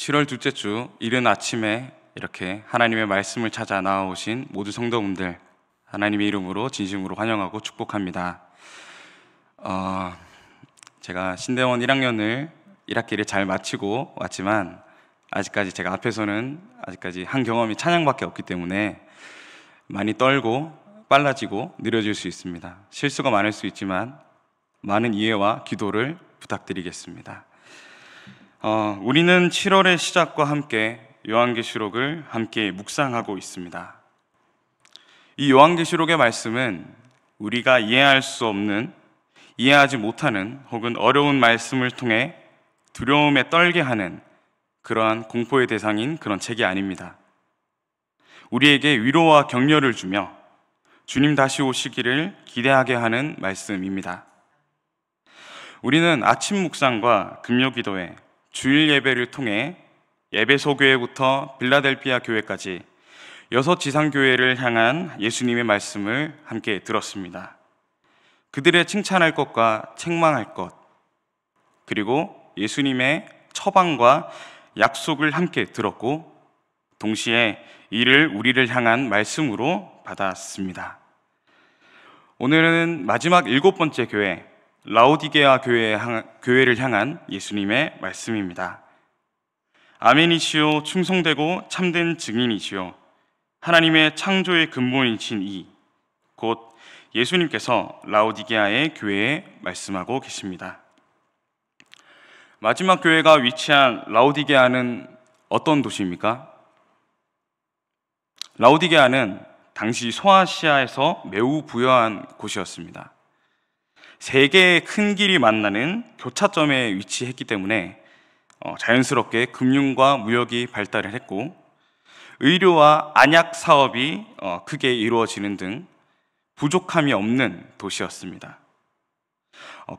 7월 둘째 주 이른 아침에 이렇게 하나님의 말씀을 찾아 나아오신 모든 성도분들, 하나님의 이름으로 진심으로 환영하고 축복합니다. 제가 신대원 1학년을 1학기를 잘 마치고 왔지만 아직까지 제가 앞에서는 아직까지 한 경험이 찬양밖에 없기 때문에 많이 떨고 빨라지고 느려질 수 있습니다. 실수가 많을 수 있지만 많은 이해와 기도를 부탁드리겠습니다. 우리는 7월의 시작과 함께 요한계시록을 함께 묵상하고 있습니다. 이 요한계시록의 말씀은 우리가 이해할 수 없는, 이해하지 못하는 혹은 어려운 말씀을 통해 두려움에 떨게 하는 그러한 공포의 대상인 그런 책이 아닙니다. 우리에게 위로와 격려를 주며 주님 다시 오시기를 기대하게 하는 말씀입니다. 우리는 아침 묵상과 금요 기도회, 주일 예배를 통해 에베소 교회부터 빌라델피아 교회까지 6 지상교회를 향한 예수님의 말씀을 함께 들었습니다. 그들의 칭찬할 것과 책망할 것, 그리고 예수님의 처방과 약속을 함께 들었고 동시에 이를 우리를 향한 말씀으로 받았습니다. 오늘은 마지막 7번째 교회, 라오디게아 교회를 향한 예수님의 말씀입니다. 아멘이시오, 충성되고 참된 증인이시오, 하나님의 창조의 근본이신 이, 곧 예수님께서 라오디게아의 교회에 말씀하고 계십니다. 마지막 교회가 위치한 라오디게아는 어떤 도시입니까? 라오디게아는 당시 소아시아에서 매우 부유한 곳이었습니다. 3개의 큰 길이 만나는 교차점에 위치했기 때문에 자연스럽게 금융과 무역이 발달을 했고 의료와 안약 사업이 크게 이루어지는 등 부족함이 없는 도시였습니다.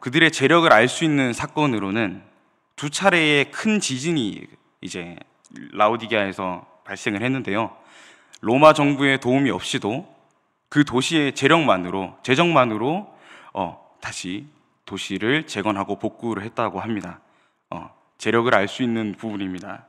그들의 재력을 알 수 있는 사건으로는 2차례의 큰 지진이 이제 라오디게아에서 발생을 했는데요. 로마 정부의 도움이 없이도 그 도시의 재정만으로 다시 도시를 재건하고 복구를 했다고 합니다. 재력을 알 수 있는 부분입니다.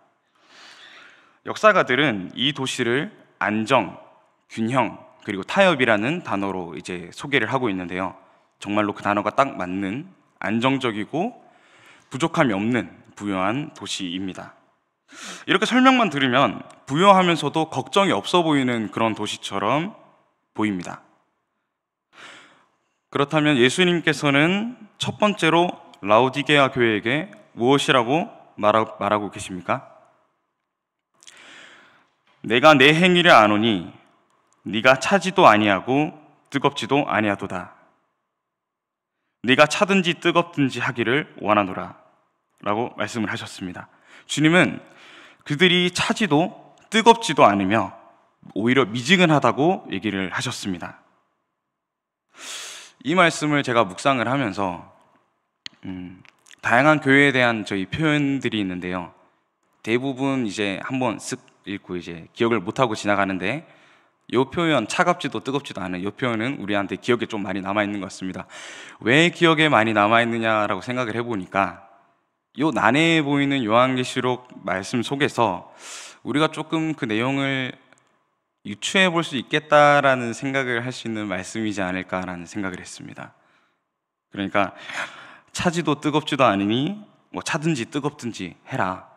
역사가들은 이 도시를 안정, 균형, 그리고 타협이라는 단어로 이제 소개를 하고 있는데요. 정말로 그 단어가 딱 맞는 안정적이고 부족함이 없는 부유한 도시입니다. 이렇게 설명만 들으면 부유하면서도 걱정이 없어 보이는 그런 도시처럼 보입니다. 그렇다면 예수님께서는 첫 번째로 라오디게아 교회에게 무엇이라고 말하고 계십니까? 내가 내 행위를 아노니 네가 차지도 아니하고 뜨겁지도 아니하도다. 네가 차든지 뜨겁든지 하기를 원하노라 라고 말씀을 하셨습니다. 주님은 그들이 차지도 뜨겁지도 않으며 오히려 미지근하다고 얘기를 하셨습니다. 이 말씀을 제가 묵상을 하면서 다양한 교회에 대한 저희 표현들이 있는데요. 대부분 이제 한번 쓱 읽고 이제 기억을 못하고 지나가는데 이 표현, 차갑지도 뜨겁지도 않은 이 표현은 우리한테 기억에 좀 많이 남아있는 것 같습니다. 왜 기억에 많이 남아있느냐라고 생각을 해보니까 이 난해해 보이는 요한계시록 말씀 속에서 우리가 조금 그 내용을 유추해 볼 수 있겠다라는 생각을 할 수 있는 말씀이지 않을까라는 생각을 했습니다. 그러니까 차지도 뜨겁지도 않으니 뭐 차든지 뜨겁든지 해라.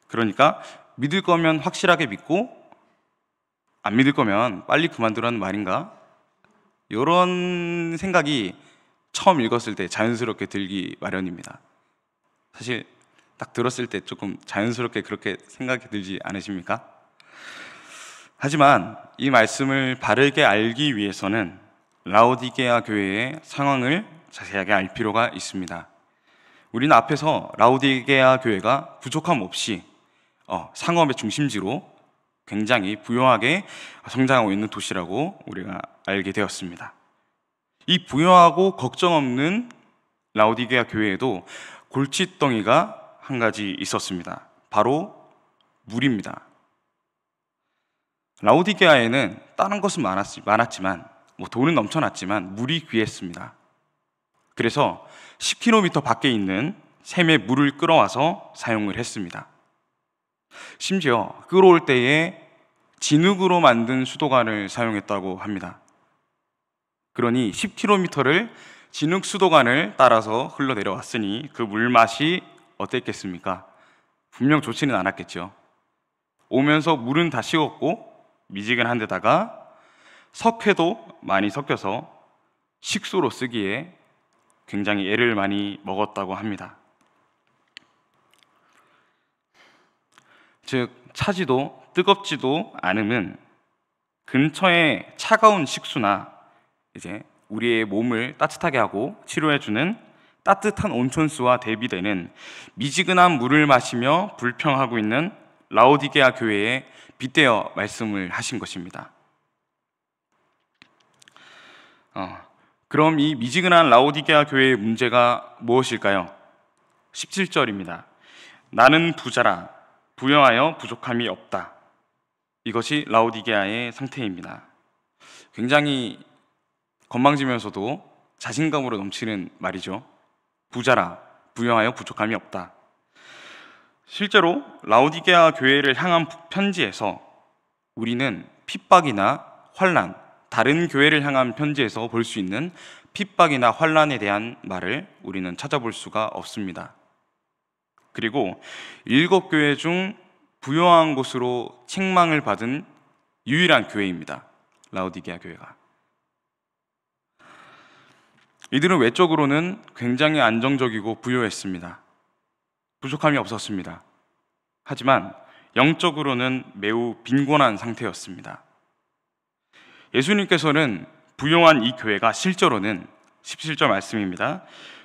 그러니까 믿을 거면 확실하게 믿고 안 믿을 거면 빨리 그만두라는 말인가? 이런 생각이 처음 읽었을 때 자연스럽게 들기 마련입니다. 사실 딱 들었을 때 조금 자연스럽게 그렇게 생각이 들지 않으십니까? 하지만 이 말씀을 바르게 알기 위해서는 라오디게아 교회의 상황을 자세하게 알 필요가 있습니다. 우리는 앞에서 라오디게아 교회가 부족함 없이 상업의 중심지로 굉장히 부유하게 성장하고 있는 도시라고 우리가 알게 되었습니다. 이 부유하고 걱정 없는 라오디게아 교회에도 골칫덩이가 한 가지 있었습니다. 바로 물입니다. 라오디게아에는 다른 것은 많았지만 돈은 넘쳐났지만 물이 귀했습니다. 그래서 10km 밖에 있는 샘에 물을 끌어와서 사용을 했습니다. 심지어 끌어올 때에 진흙으로 만든 수도관을 사용했다고 합니다. 그러니 10km를 진흙 수도관을 따라서 흘러내려왔으니 그 물맛이 어땠겠습니까? 분명 좋지는 않았겠죠. 오면서 물은 다 식었고 미지근한 데다가 석회도 많이 섞여서 식수로 쓰기에 굉장히 애를 많이 먹었다고 합니다. 즉 차지도 뜨겁지도 않음은 근처에 차가운 식수나 이제 우리의 몸을 따뜻하게 하고 치료해주는 따뜻한 온천수와 대비되는 미지근한 물을 마시며 불평하고 있는 라오디게아 교회에 빗대어 말씀을 하신 것입니다. 그럼 이 미지근한 라오디게아 교회의 문제가 무엇일까요? 17절입니다. 나는 부자라 부여하여 부족함이 없다. 이것이 라오디게아의 상태입니다. 굉장히 건방지면서도 자신감으로 넘치는 말이죠. 부자라 부여하여 부족함이 없다. 실제로 라오디게아 교회를 향한 편지에서 우리는 핍박이나 환난, 다른 교회를 향한 편지에서 볼 수 있는 핍박이나 환난에 대한 말을 우리는 찾아볼 수가 없습니다. 그리고 7교회 중 부요한 곳으로 책망을 받은 유일한 교회입니다. 라오디게아 교회가. 이들은 외적으로는 굉장히 안정적이고 부요했습니다. 부족함이 없었습니다. 하지만 영적으로는 매우 빈곤한 상태였습니다. 예수님께서는 부요한 이 교회가 실제로는 17절 말씀입니다.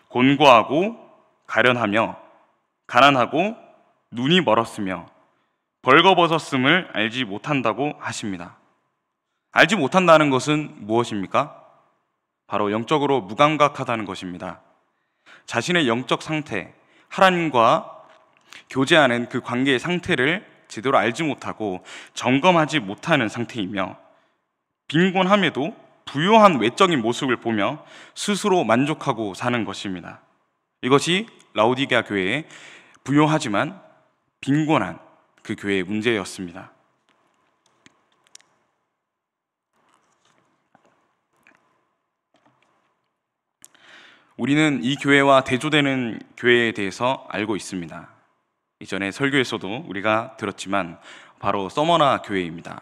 곤고하고 가련하며 가난하고 눈이 멀었으며 벌거벗었음을 알지 못한다고 하십니다. 알지 못한다는 것은 무엇입니까? 바로 영적으로 무감각하다는 것입니다. 자신의 영적 상태, 하나님과 교제하는 그 관계의 상태를 제대로 알지 못하고 점검하지 못하는 상태이며 빈곤함에도 부요한 외적인 모습을 보며 스스로 만족하고 사는 것입니다. 이것이 라오디게아 교회의 부요하지만 빈곤한 그 교회의 문제였습니다. 우리는 이 교회와 대조되는 교회에 대해서 알고 있습니다. 이전에 설교에서도 우리가 들었지만 바로 서머나 교회입니다.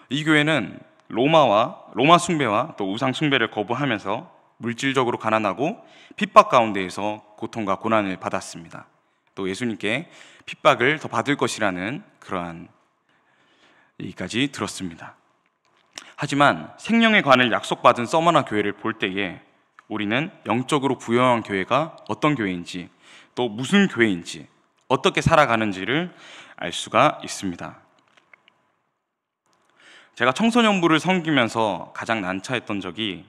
이 교회는 로마 숭배와 또 우상 숭배를 거부하면서 물질적으로 가난하고 핍박 가운데에서 고통과 고난을 받았습니다. 또 예수님께 핍박을 더 받을 것이라는 그러한 얘기까지 들었습니다. 하지만 생명의 관을 약속받은 서머나 교회를 볼 때에 우리는 영적으로 부유한 교회가 어떤 교회인지 또 무슨 교회인지 어떻게 살아가는지를 알 수가 있습니다. 제가 청소년부를 섬기면서 가장 난처했던 적이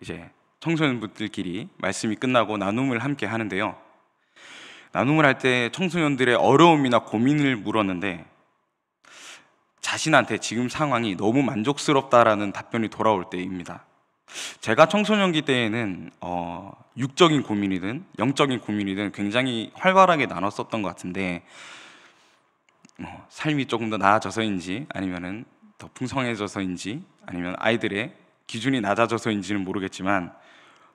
이제 청소년분들끼리 말씀이 끝나고 나눔을 함께 하는데요. 나눔을 할 때 청소년들의 어려움이나 고민을 물었는데 자신한테 지금 상황이 너무 만족스럽다라는 답변이 돌아올 때입니다. 제가 청소년기 때에는 육적인 고민이든 영적인 고민이든 굉장히 활발하게 나눴었던 것 같은데 삶이 조금 더 나아져서인지 아니면은 더 풍성해져서인지 아니면 아이들의 기준이 낮아져서인지는 모르겠지만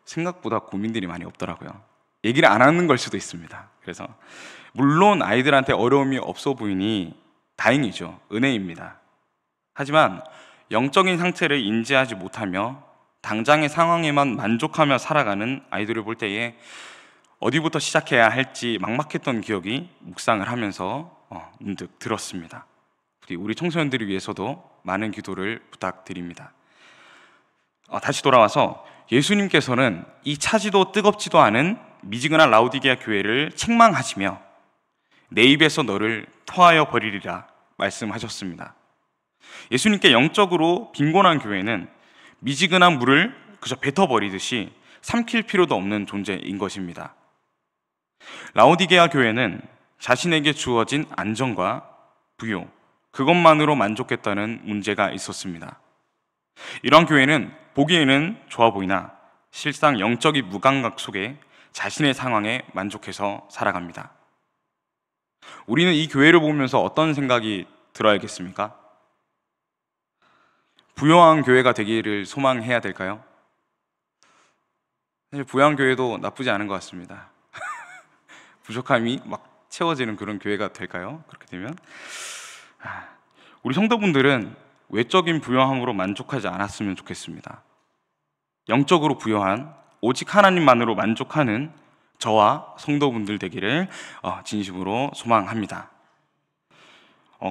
생각보다 고민들이 많이 없더라고요. 얘기를 안 하는 걸 수도 있습니다. 그래서 물론 아이들한테 어려움이 없어 보이니 다행이죠. 은혜입니다. 하지만 영적인 상태를 인지하지 못하며 당장의 상황에만 만족하며 살아가는 아이들을 볼 때에 어디부터 시작해야 할지 막막했던 기억이 묵상을 하면서 문득 들었습니다. 우리 청소년들을 위해서도 많은 기도를 부탁드립니다. 다시 돌아와서 예수님께서는 이 차지도 뜨겁지도 않은 미지근한 라오디게아 교회를 책망하시며 내 입에서 너를 토하여 버리리라 말씀하셨습니다. 예수님께 영적으로 빈곤한 교회는 미지근한 물을 그저 뱉어버리듯이 삼킬 필요도 없는 존재인 것입니다. 라오디게아 교회는 자신에게 주어진 안정과 부요, 그것만으로 만족했다는 문제가 있었습니다. 이런 교회는 보기에는 좋아 보이나 실상 영적인 무감각 속에 자신의 상황에 만족해서 살아갑니다. 우리는 이 교회를 보면서 어떤 생각이 들어야겠습니까? 부요한 교회가 되기를 소망해야 될까요? 사실 부요한 교회도 나쁘지 않은 것 같습니다. 부족함이 막 채워지는 그런 교회가 될까요? 그렇게 되면 우리 성도분들은 외적인 부요함으로 만족하지 않았으면 좋겠습니다. 영적으로 부요한 오직 하나님만으로 만족하는 저와 성도분들 되기를 진심으로 소망합니다.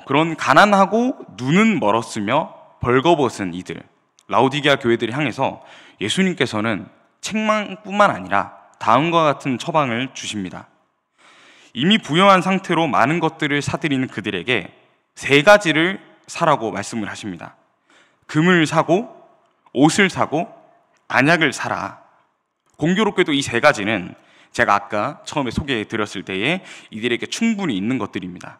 그런 가난하고 눈은 멀었으며 벌거벗은 이들 라오디게아 교회들을 향해서 예수님께서는 책망뿐만 아니라 다음과 같은 처방을 주십니다. 이미 부유한 상태로 많은 것들을 사들이는 그들에게 세 가지를 사라고 말씀을 하십니다. 금을 사고 옷을 사고 안약을 사라. 공교롭게도 이 세 가지는 제가 아까 처음에 소개해 드렸을 때에 이들에게 충분히 있는 것들입니다.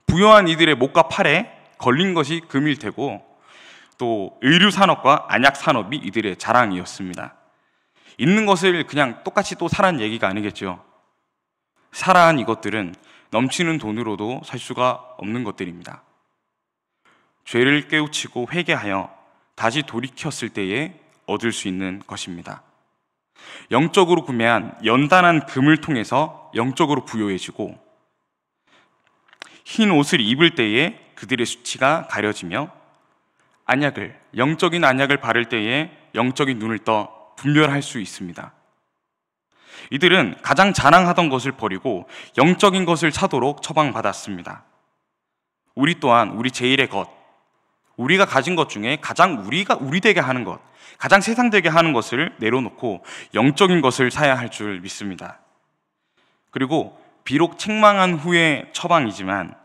부유한 이들의 목과 팔에 걸린 것이 금일 테고 또 의류 산업과 안약 산업이 이들의 자랑이었습니다. 있는 것을 그냥 똑같이 또 사라는 얘기가 아니겠죠. 사라한 이것들은 넘치는 돈으로도 살 수가 없는 것들입니다. 죄를 깨우치고 회개하여 다시 돌이켰을 때에 얻을 수 있는 것입니다. 영적으로 구매한 연단한 금을 통해서 영적으로 부요해지고 흰 옷을 입을 때에 그들의 수치가 가려지며 영적인 안약을 바를 때에 영적인 눈을 떠 분별할 수 있습니다. 이들은 가장 자랑하던 것을 버리고 영적인 것을 사도록 처방받았습니다. 우리 또한 우리 제1의 것, 우리가 가진 것 중에 가장 우리 되게 하는 것, 가장 세상되게 하는 것을 내려놓고 영적인 것을 사야 할 줄 믿습니다. 그리고 비록 책망한 후의 처방이지만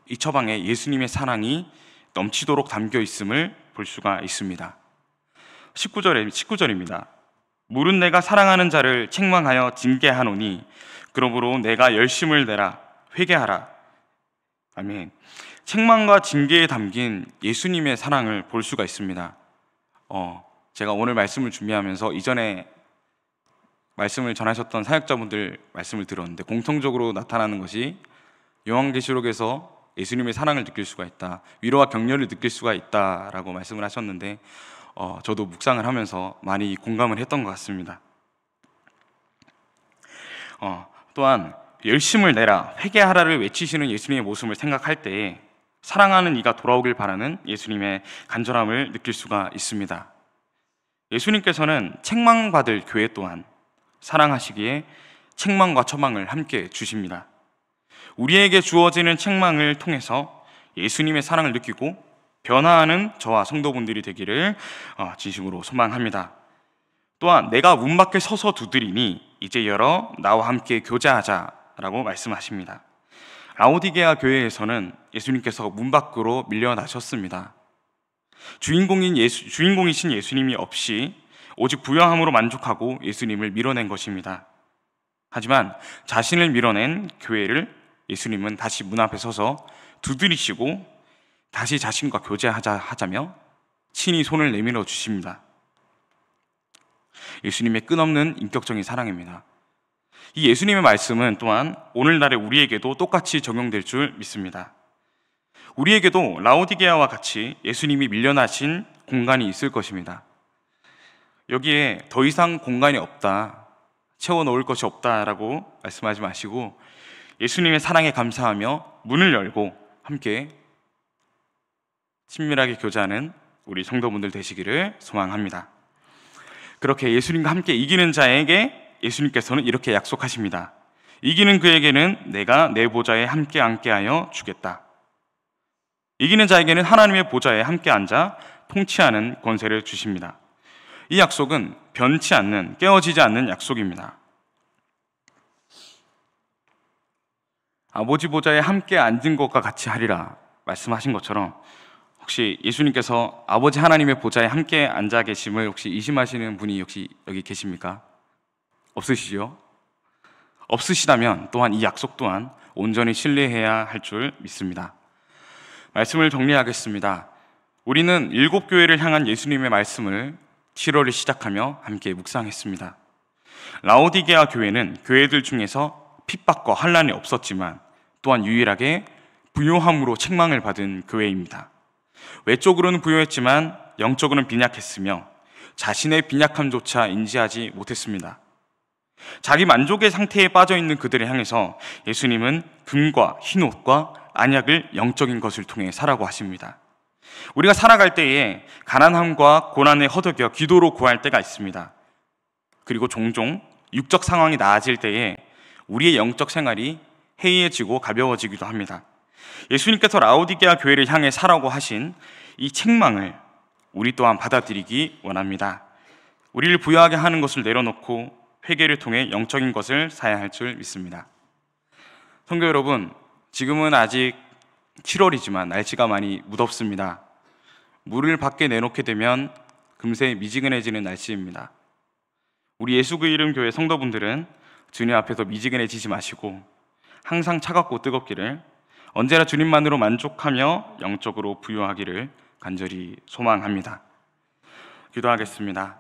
이 처방에 예수님의 사랑이 넘치도록 담겨 있음을 볼 수가 있습니다. 19절입니다. 물은 내가 사랑하는 자를 책망하여 징계하노니 그러므로 내가 열심을 내라 회개하라. 아멘. 책망과 징계에 담긴 예수님의 사랑을 볼 수가 있습니다. 제가 오늘 말씀을 준비하면서 이전에 말씀을 전하셨던 사역자분들 말씀을 들었는데 공통적으로 나타나는 것이 요한계시록에서 예수님의 사랑을 느낄 수가 있다, 위로와 격려를 느낄 수가 있다라고 말씀을 하셨는데 저도 묵상을 하면서 많이 공감을 했던 것 같습니다. 또한 열심을 내라 회개하라를 외치시는 예수님의 모습을 생각할 때에 사랑하는 이가 돌아오길 바라는 예수님의 간절함을 느낄 수가 있습니다. 예수님께서는 책망받을 교회 또한 사랑하시기에 책망과 처방을 함께 주십니다. 우리에게 주어지는 책망을 통해서 예수님의 사랑을 느끼고 변화하는 저와 성도분들이 되기를 진심으로 소망합니다. 또한 내가 문 밖에 서서 두드리니 이제 열어 나와 함께 교제하자라고 말씀하십니다. 라오디게아 교회에서는 예수님께서 문 밖으로 밀려나셨습니다. 주인공이신 예수님이 없이 오직 부요함으로 만족하고 예수님을 밀어낸 것입니다. 하지만 자신을 밀어낸 교회를 예수님은 다시 문 앞에 서서 두드리시고 다시 자신과 교제하자며 친히 손을 내밀어 주십니다. 예수님의 끝없는 인격적인 사랑입니다. 이 예수님의 말씀은 또한 오늘날의 우리에게도 똑같이 적용될 줄 믿습니다. 우리에게도 라오디게아와 같이 예수님이 밀려나신 공간이 있을 것입니다. 여기에 더 이상 공간이 없다, 채워넣을 것이 없다라고 말씀하지 마시고 예수님의 사랑에 감사하며 문을 열고 함께 친밀하게 교제하는 우리 성도분들 되시기를 소망합니다. 그렇게 예수님과 함께 이기는 자에게 예수님께서는 이렇게 약속하십니다. 이기는 그에게는 내가 내 보좌에 함께 앉게 하여 주겠다. 이기는 자에게는 하나님의 보좌에 함께 앉아 통치하는 권세를 주십니다. 이 약속은 변치 않는, 깨어지지 않는 약속입니다. 아버지 보좌에 함께 앉은 것과 같이 하리라 말씀하신 것처럼 혹시 예수님께서 아버지 하나님의 보좌에 함께 앉아 계심을 혹시 의심하시는 분이 혹시 여기 계십니까? 없으시죠? 없으시다면 또한 이 약속 또한 온전히 신뢰해야 할 줄 믿습니다. 말씀을 정리하겠습니다. 우리는 7교회를 향한 예수님의 말씀을 7월을 시작하며 함께 묵상했습니다. 라오디게아 교회는 교회들 중에서 핍박과 환난이 없었지만 또한 유일하게 부요함으로 책망을 받은 교회입니다. 외적으로는 부요했지만 영적으로는 빈약했으며 자신의 빈약함조차 인지하지 못했습니다. 자기 만족의 상태에 빠져 있는 그들을 향해서 예수님은 금과 흰옷과 안약을 영적인 것을 통해 사라고 하십니다. 우리가 살아갈 때에 가난함과 고난에 허덕여 기도로 구할 때가 있습니다. 그리고 종종 육적 상황이 나아질 때에 우리의 영적 생활이 해이해지고 가벼워지기도 합니다. 예수님께서 라오디게아 교회를 향해 사라고 하신 이 책망을 우리 또한 받아들이기 원합니다. 우리를 부유하게 하는 것을 내려놓고 회개를 통해 영적인 것을 사야 할 줄 믿습니다. 성도 여러분, 지금은 아직 7월이지만 날씨가 많이 무덥습니다. 물을 밖에 내놓게 되면 금세 미지근해지는 날씨입니다. 우리 예수 그 이름 교회 성도분들은 주님 앞에서 미지근해지지 마시고 항상 차갑고 뜨겁기를, 언제나 주님만으로 만족하며 영적으로 부유하기를 간절히 소망합니다. 기도하겠습니다.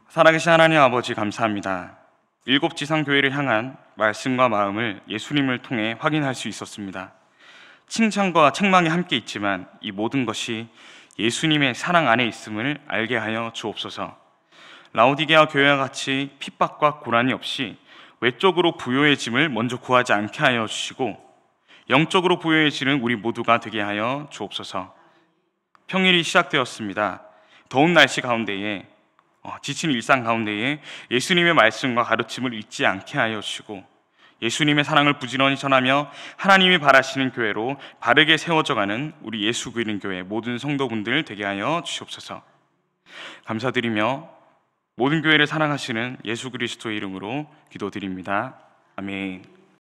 살아계신 하나님 아버지, 감사합니다. 일곱 지상교회를 향한 말씀과 마음을 예수님을 통해 확인할 수 있었습니다. 칭찬과 책망이 함께 있지만 이 모든 것이 예수님의 사랑 안에 있음을 알게 하여 주옵소서. 라오디게아 교회와 같이 핍박과 고난이 없이 외적으로 부요해짐을 먼저 구하지 않게 하여 주시고 영적으로 부요해지는 우리 모두가 되게 하여 주옵소서. 평일이 시작되었습니다. 더운 날씨 가운데에 지친 일상 가운데에 예수님의 말씀과 가르침을 잊지 않게 하여 주시고 예수님의 사랑을 부지런히 전하며 하나님이 바라시는 교회로 바르게 세워져가는 우리 예수 그리는 교회 모든 성도분들 되게 하여 주시옵소서. 감사드리며 모든 교회를 사랑하시는 예수 그리스도의 이름으로 기도드립니다. 아멘.